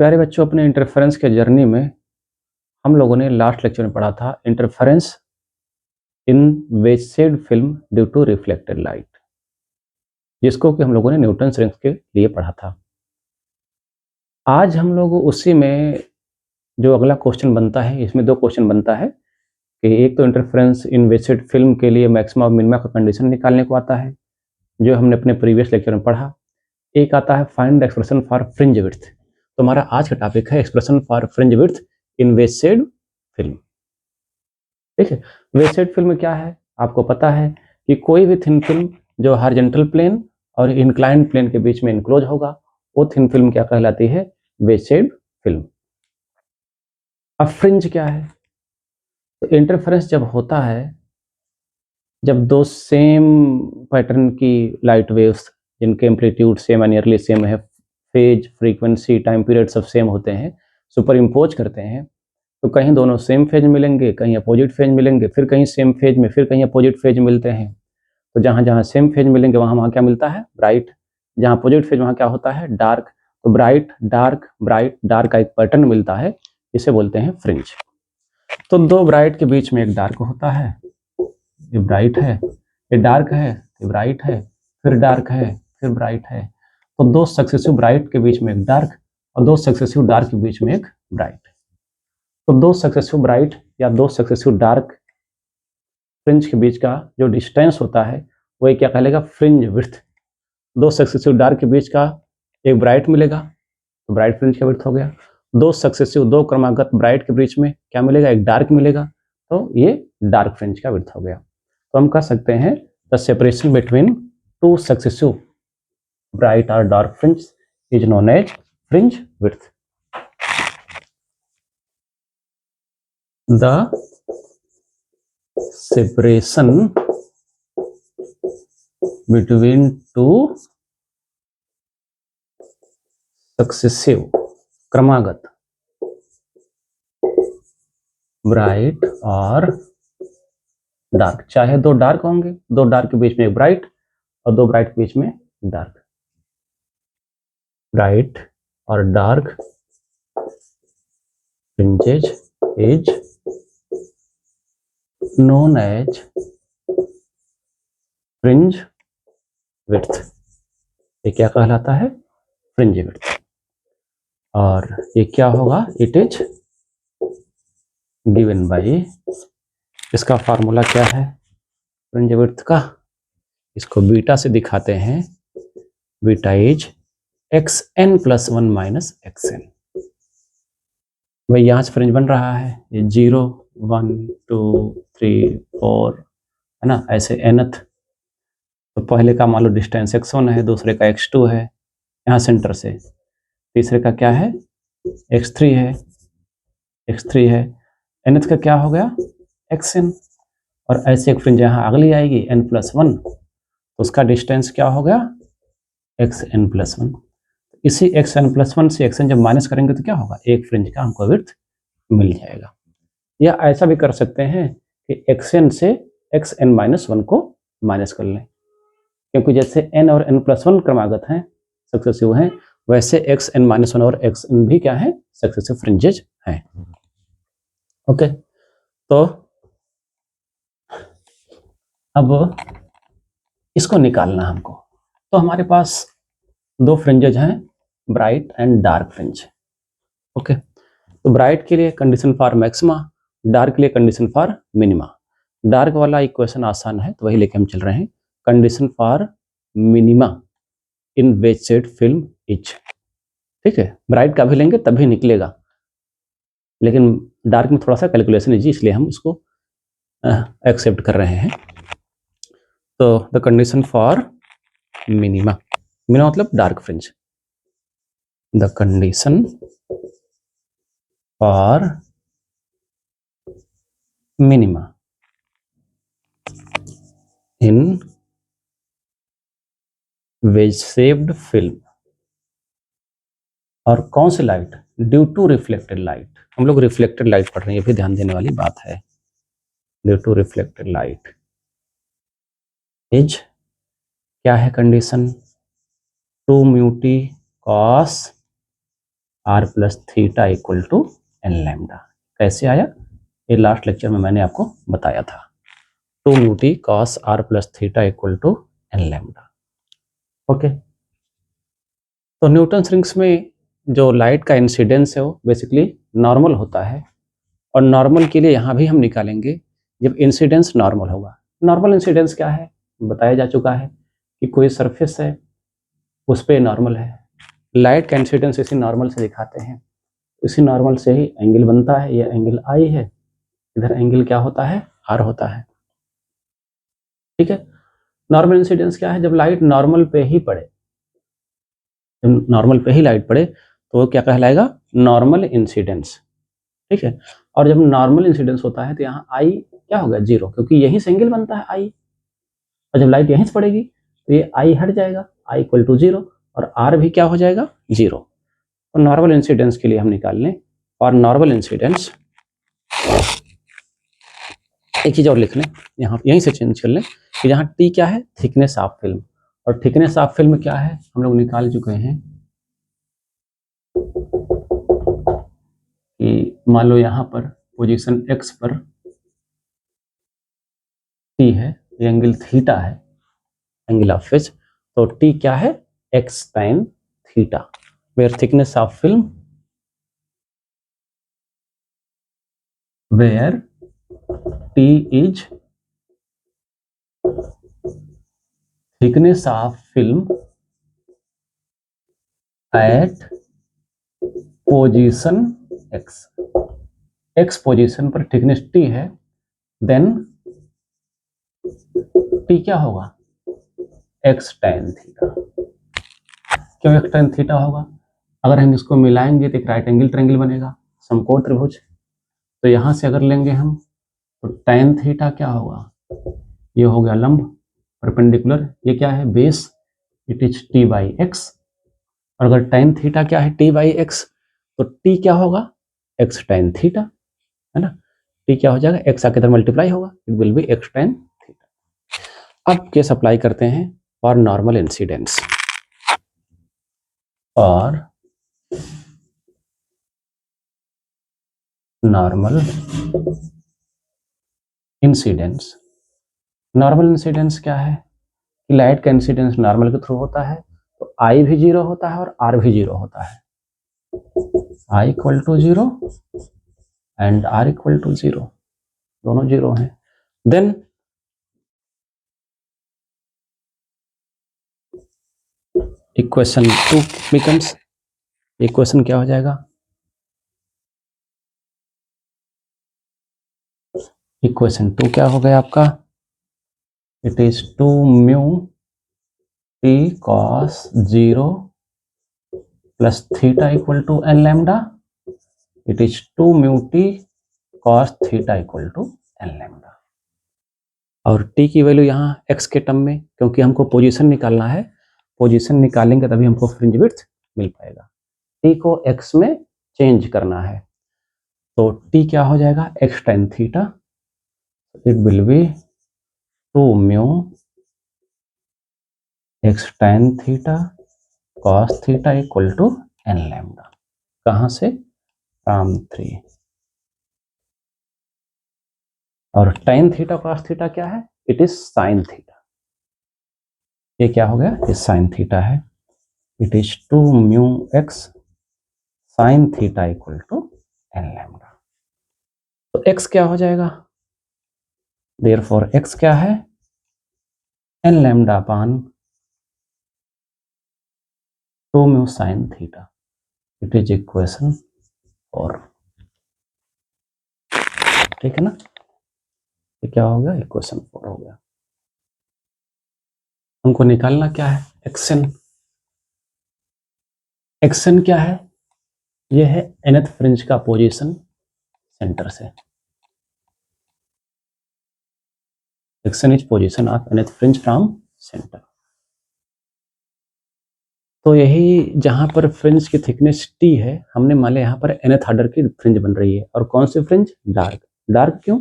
प्यारे बच्चों, अपने इंटरफेरेंस के जर्नी में हम लोगों ने लास्ट लेक्चर में पढ़ा था interference in wedge shaped film due to reflected light, जिसको कि हम लोगों ने न्यूटन्स रिंग्स के लिए पढ़ा था। आज हम लोग उसी में जो अगला क्वेश्चन बनता है, इसमें 2 क्वेश्चन बनता है कि एक तो इंटरफेरेंस इन वेज-शेड फिल्म के लिए मैक्सिमा और मिनिमा का कंडीशन निकालने को आता है, जो हमने अपने प्रीवियस लेक्चर में पढ़ा। एक आता है find the expression for fringe width. तो हमारा आज का टॉपिक है expression for fringe width in wedge shaped film. ठीक है, वेज-शेड फिल्म क्या है? आपको पता है कि कोई भी थिन फिल्म जो हॉरिजॉन्टल प्लेन और इंक्लाइंड प्लेन के बीच में इनक्लोज होगा, वो थिन फिल्म क्या कहलाती है? Veg-shade film. अब फ्रिंज क्या है? तो इंटरफेरेंस जब होता है, जब दो सेम पैटर्न की लाइट वेव्स जिनके एम्पलीट्यूड सेम या नियरली सेम है, फेज, फ्रीक्वेंसी, टाइम पीरियड सब सेम होते हैं, सुपर इम्पोज करते हैं, तो कहीं दोनों सेम फेज मिलेंगे, कहीं अपोजिट फेज मिलेंगे, फिर कहीं सेम फेज में, फिर कहीं अपोजिट फेज मिलते हैं। तो जहाँ जहाँ सेम फेज मिलेंगे वहाँ वहाँ क्या मिलता है? ब्राइट। जहाँ अपोजिट फेज वहाँ क्या होता है? डार्क। तो ब्राइट डार्क ब्राइट डार्क का एक पैटर्न मिलता है, इसे बोलते हैं फ्रिंज। तो दो ब्राइट के बीच में एक डार्क होता है, ये ब्राइट है, ये डार्क है, ये ब्राइट है, फिर डार्क है, फिर ब्राइट है। तो दो सक्सेसिव ब्राइट के बीच में एक डार्क और दो सक्सेसिव डार्क के बीच में एक ब्राइट। तो दो सक्सेसिव ब्राइट या दो सक्सेसिव डार्क फ्रिंज के बीच का जो डिस्टेंस होता है वही क्या कहलाएगा? Fringe width. दो सक्सेसिव डार्क के बीच का एक ब्राइट मिलेगा तो ब्राइट फ्रिंज का विड्थ हो गया। दो क्रमागत ब्राइट के बीच में क्या मिलेगा? एक डार्क मिलेगा, तो ये डार्क फ्रिंज का विड्थ हो गया। तो हम कह सकते हैं the separation between two successive bright और dark fringe is known as fringe width. The separation between two successive क्रमागत ब्राइट और डार्क, चाहे दो डार्क होंगे, दो डार्क के बीच में एक ब्राइट और दो ब्राइट के बीच में डार्क, ब्राइट और dark fringes is known as fringe width. ये क्या कहलाता है? Fringe width. और ये क्या होगा? इट इज गिवन बाय, इसका फार्मूला क्या है फ्रिंज विड्थ का? इसको बीटा से दिखाते हैं, beta is xn plus 1 minus xn। भाई यहाँ से फ्रिंज बन रहा है, ये 0 1 2 3 4 है ना, ऐसे nth। तो पहले का मान लो डिस्टेंस x1 है, दूसरे का x2 है यहाँ सेंटर से, तीसरे का क्या है? x3 है, x3 है, nth का क्या हो गया? xn। और ऐसे एक फ्रिंज यहाँ अगली आएगी n प्लस 1, तो उसका डिस्टेंस क्या हो गया? xn plus 1। इसी xn प्लस 1 से xn जब माइनस करेंगे तो क्या होगा? एक फ्रिंज का हमको विड्थ मिल जाएगा। या ऐसा भी कर सकते हैं कि xn से xn माइनस 1 को माइनस कर लें, क्योंकि जैसे n और n प्लस 1 क्रमागत हैं, सक्सेसिव हैं, वैसे xn माइनस 1 और xn भी क्या है? सक्सेसिव फ्रिंजेज हैं। ओके, तो अब इसको निकालना हमको। तो हमारे पास दो फ्रिंजेज हैं, bright and dark fringe. Okay, तो ब्राइट के लिए कंडीशन फॉर मैक्सिमा, डार्क के लिए कंडीशन फॉर मिनिमा। डार्क वाला इक्वेशन आसान है तो वही लेके हम चल रहे हैं। Condition for minima in wedge shaped film is, ठीक है, ब्राइट का भी लेंगे तब भी निकलेगा, लेकिन डार्क में थोड़ा सा कैलकुलेशन इजी, इसलिए हम उसको एक्सेप्ट कर रहे हैं। तो the condition for minima, minima मतलब dark fringe, the condition for minima in wedge shaped film, और कौन सी light? Due to reflected light. हम लोग रिफ्लेक्टेड लाइट पढ़ रहे हैं, ये भी ध्यान देने वाली बात है। Due to reflected light is, क्या है condition? 2 mu T cos r plus theta equal to N lambda. कैसे आया? ये लास्ट लेक्चर में मैंने आपको बताया था, 2 mu T cos r plus theta equal to N lambda. Okay, तो न्यूटन्स रिंग्स में जो लाइट का इंसिडेंस है वो बेसिकली नॉर्मल होता है, और नॉर्मल के लिए यहाँ भी हम निकालेंगे जब इंसिडेंस नॉर्मल होगा। नॉर्मल इंसिडेंस क्या है बताया जा चुका है कि कोई सरफेस है उस पर नॉर्मल है। लाइट का इंसिडेंस इसी नॉर्मल से दिखाते हैं, इसी नॉर्मल से ही एंगल बनता है। ये एंगल आई है, इधर एंगल क्या होता है? आर होता है। ठीक है, नॉर्मल इंसिडेंस क्या है? जब लाइट नॉर्मल पे ही पड़े, जब नॉर्मल पे ही लाइट पड़े तो वो क्या कहलाएगा? Normal incidence. ठीक है, और जब नॉर्मल इंसिडेंस होता है तो यहाँ आई क्या होगा? जीरो, क्योंकि यही से एंगल बनता है आई, और जब लाइट यहीं से पड़ेगी तो ये आई हट जाएगा, आई इक्वल टू जीरो, और आर भी क्या हो जाएगा? जीरो। तो नॉर्मल इंसिडेंस के लिए हम निकाल लें, और नॉर्मल इंसिडेंस एक चीज और लिख लें, यहाँ यहीं से चेंज कर लें कि यहाँ टी क्या है? थिकनेस ऑफ फिल्म, और थिकनेस ऑफ फिल्म क्या है? हम लोग निकाल चुके हैं कि मान लो यहाँ पर पोजीशन एक्स पर टी है, ये एंगल थीटा है, एंगल ऑफ फेज, तो टी क्या है? X tan theta, where thickness of film, where T is thickness of film at position X. X position पर थिकनेस टी है, देन टी क्या होगा? X tan theta. क्यों X tan theta होगा? अगर हम इसको मिलाएंगे तो एक राइट एंगल ट्रायंगल बनेगा, समकोण त्रिभुज। तो यहां से अगर लेंगे हम तो टैन थीटा क्या होगा? ये हो गया लंब परपेंडिकुलर, ये क्या है? Base, it is T by x. और अगर टैन थीटा क्या है? टी बाई एक्स, तो टी क्या होगा? एक्स टैन थीटा, है ना? टी क्या हो जाएगा? एक्स आके इधर मल्टीप्लाई होगा, it will B x tan theta. अब केस अप्लाई करते हैं फॉर नॉर्मल इंसिडेंस, और नॉर्मल इंसिडेंस। नॉर्मल इंसिडेंस क्या है? कि लाइट का इंसिडेंस नॉर्मल के थ्रू होता है, तो आई भी जीरो होता है और आर भी जीरो होता है। I equal to zero and R equal to zero, दोनों जीरो हैं। देन इक्वेशन 2 बिकम्स, इक्वेशन क्या हो जाएगा? इक्वेशन 2 क्या हो गया आपका? It is 2 mu T cos zero plus theta equal to N lambda, it is 2 mu T cos theta equal to N lambda. और टी की वैल्यू यहाँ एक्स के टर्म में, क्योंकि हमको पोजीशन निकालना है, पोजीशन निकालेंगे तभी हमको फ्रिंज विड्थ मिल पाएगा। टी को एक्स में चेंज करना है, तो टी क्या हो जाएगा? X tan theta, it will be 2 mu X tan theta cos theta equal to N lambda. कहाँ से? फ्रॉम 3। और टेन थीटा कॉस थीटा क्या है? It is sine theta. ये क्या हो गया? ये साइन थीटा है, it is 2 mu X sine theta equal to N lambda. तो x क्या हो जाएगा? देयरफॉर x क्या है? N lambda upon 2 mu sine theta, it is equation 4। ठीक है ना? ये क्या हो गया? इक्वेशन 4 हो गया। हमको निकालना क्या है? एक्सन। एक्सन क्या है? ये है nth फ्रिंज का पोजीशन सेंटर से। Action is position of nth fringe from centre. तो यही जहां पर फ्रिंज की थिकनेस टी है, हमने मान लिया यहाँ पर nth ऑर्डर की फ्रिंज बन रही है। और कौन सी फ्रिंज? डार्क। डार्क क्यों?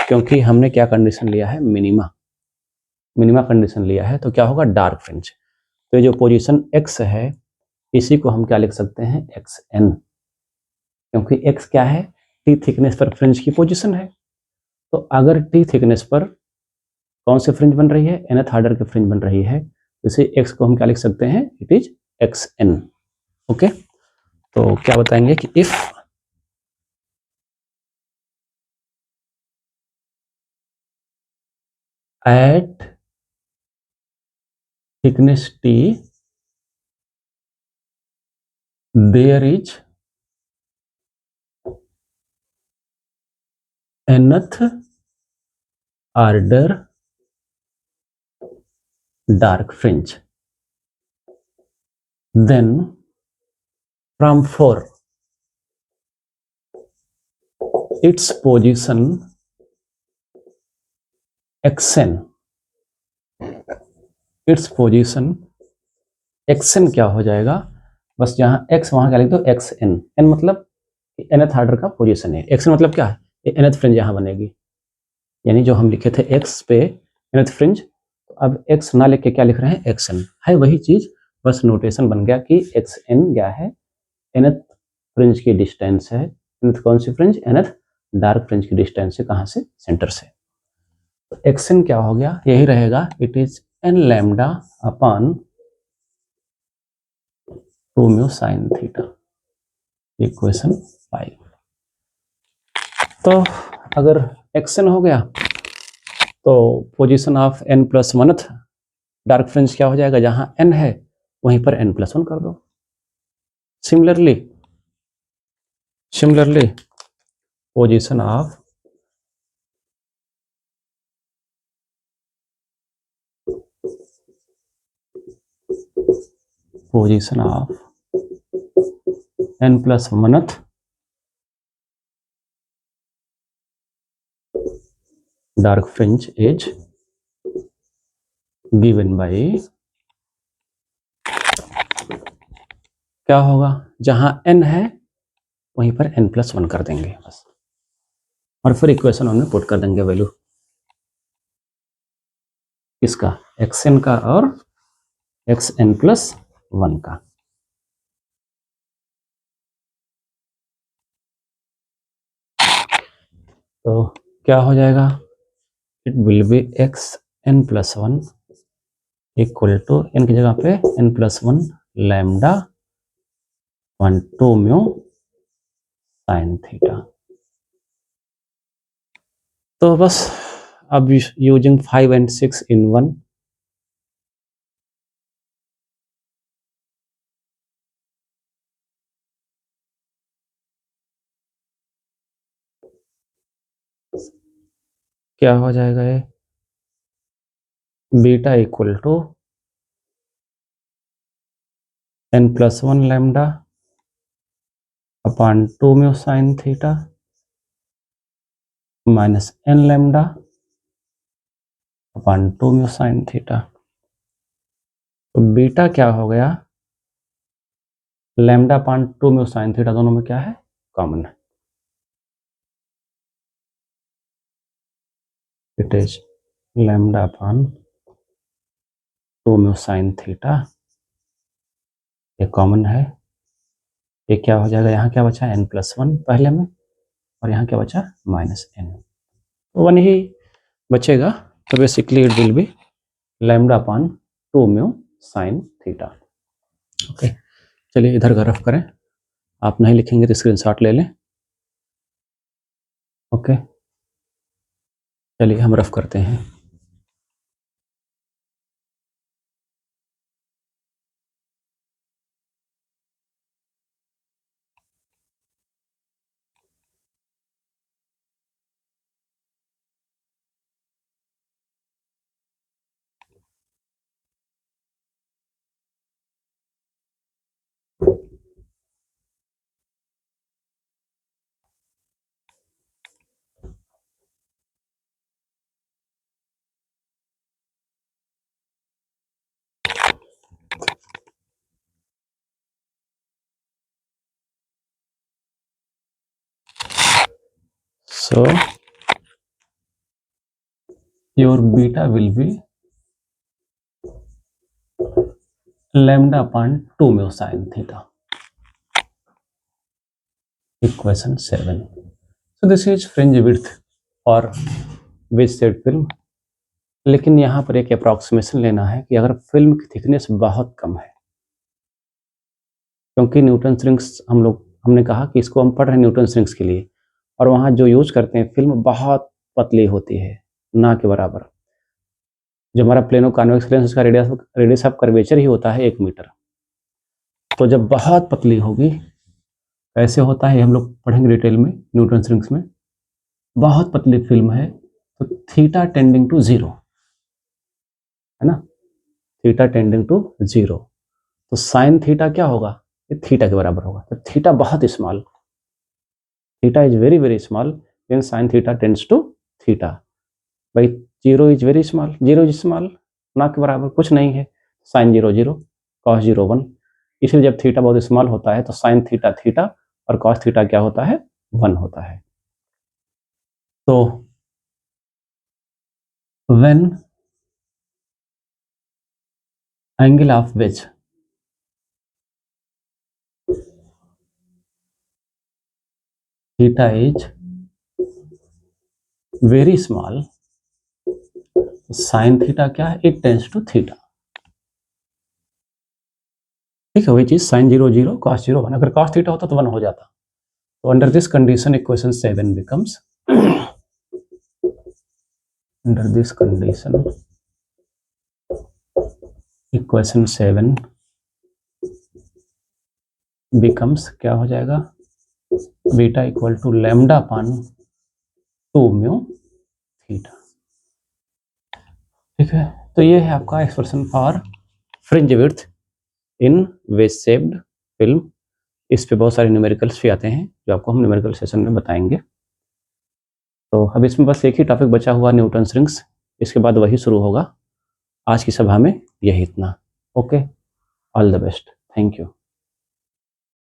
क्योंकि हमने क्या कंडीशन लिया है? मिनिमा। मिनिमा कंडीशन लिया है, तो क्या होगा? Dark fringe. तो ये जो पोजीशन एक्स है, इसी को हम क्या लिख सकते हैं, xn, क्योंकि x क्या है, t थिकनेस पर फ्रिंज की पोजीशन है। तो अगर t थिकनेस पर कौन से फ्रिंज बन रही है, nth ऑर्डर की फ्रिंज बन रही है, तो इसे x को हम क्या लिख सकते हैं, इट इज xn। ओके, तो क्या बताएंगे कि if at thickness t there is nth order dark fringe, then from for its position xn, its position xn क्या हो जाएगा, बस जहां x वहां क्या लिख दो, xn, n मतलब nth ऑर्डर का पोजीशन है, xn मतलब क्या है, nth फ्रिंज यहां बनेगी, यानी जो हम लिखे थे x पे nth फ्रिंज, अब x ना लिख के क्या लिख रहे हैं, xn है वही चीज, बस नोटेशन बन गया कि xn क्या है, nth फ्रिंज की डिस्टेंस है, nth कौन सी फ्रिंज, nth डार्क फ्रिंज की डिस्टेंस है, कहां से, सेंटर से। तो xn क्या हो गया, यही रहेगा, it is n lambda upon 2 mu sine theta, equation 5। तो अगर xn हो गया तो position of n plus वनथ dark fringe क्या हो जाएगा, जहां n है वहीं पर n प्लस 1 कर दो। Similarly position of n plus वनथ dark fringe is given bye, क्या होगा, जहां n है वहीं पर n प्लस 1 कर देंगे बस, और फिर इक्वेशन में पुट कर देंगे वैल्यू इसका, xn का और xn प्लस 1 का। तो क्या हो जाएगा, it will be xn plus 1 equal to n की जगह पे n plus 1 lambda 1 2 mu sine theta. तो बस अब यूजिंग 5 and 6 in 1, क्या हो जाएगा, ये beta equal to n plus 1 lambda upon 2 mu sine theta minus n lambda upon 2 mu sine theta. तो बीटा क्या हो गया, lambda upon 2 mu sine theta, दोनों में क्या है, कॉमन है, it is lambda upon 2 mu sine theta, ये कॉमन है, ये क्या हो जाएगा, यहाँ क्या बचा, n प्लस 1 पहले में, और यहाँ क्या बचा, माइनस n, 1 ही बचेगा। तो basically it will B lambda upon 2 mu sine theta. Okay, चलिए इधर का रफ करें, आप नहीं लिखेंगे तो स्क्रीनशॉट ले लें। ओके, चलिए हम रफ करते हैं। So your beta will be lambda upon 2 mu sine theta. Equation 7। So this is fringe width और वेज शेड फिल्म। लेकिन यहाँ पर एक अप्रॉक्सीमेशन लेना है कि अगर फिल्म की थिकनेस बहुत कम है, क्योंकि न्यूटन रिंग्स हमने कहा कि इसको हम पढ़ रहे हैं न्यूटन रिंग्स के लिए, और वहाँ जो यूज करते हैं फिल्म बहुत पतली होती है, ना के बराबर। जो हमारा प्लेनो कॉन्वेक्स लेंस, उसका रेडियस ऑफ कर्वेचर ही होता है 1 मीटर। तो जब बहुत पतली होगी, ऐसे होता है, हम लोग पढ़ेंगे डिटेल में न्यूटन रिंग्स में। बहुत पतली फिल्म है तो थीटा टेंडिंग टू 0, है ना, थीटा टेंडिंग टू 0, तो साइन थीटा क्या होगा, ये थीटा के बराबर होगा। तो थीटा बहुत small, theta is very very small, then sine theta tends to theta. भाई 0 is very small, 0 is small, ना के बराबर कुछ नहीं है। साइन 0 0, कॉस 0 1, इसलिए जब थीटा बहुत स्मॉल होता है तो साइन थीटा थीटा और कॉस थीटा क्या होता है, 1 होता है। तो when angle of ways theta is very small, sine theta क्या है, इट टेंड्स टू थीटा। ठीक है, वही चीज साइन 0 0, कॉस 0 1। अगर कॉस थीटा होता तो 1 हो जाता। तो under this condition equation 7 becomes, under this condition equation 7 becomes, क्या हो जाएगा, beta equal to lambda upon 2 mu theta. ठीक है, तो ये है आपका expression for fringe width in wedge shaped film. इस पे बहुत सारे न्यूमेरिकल्स भी आते हैं जो आपको हम न्यूमेरिकल सेशन में बताएंगे। तो अब इसमें बस एक ही टॉपिक बचा हुआ, न्यूटन रिंग्स, इसके बाद वही शुरू होगा। आज की सभा में यही इतना। Okay, all the best, thank you.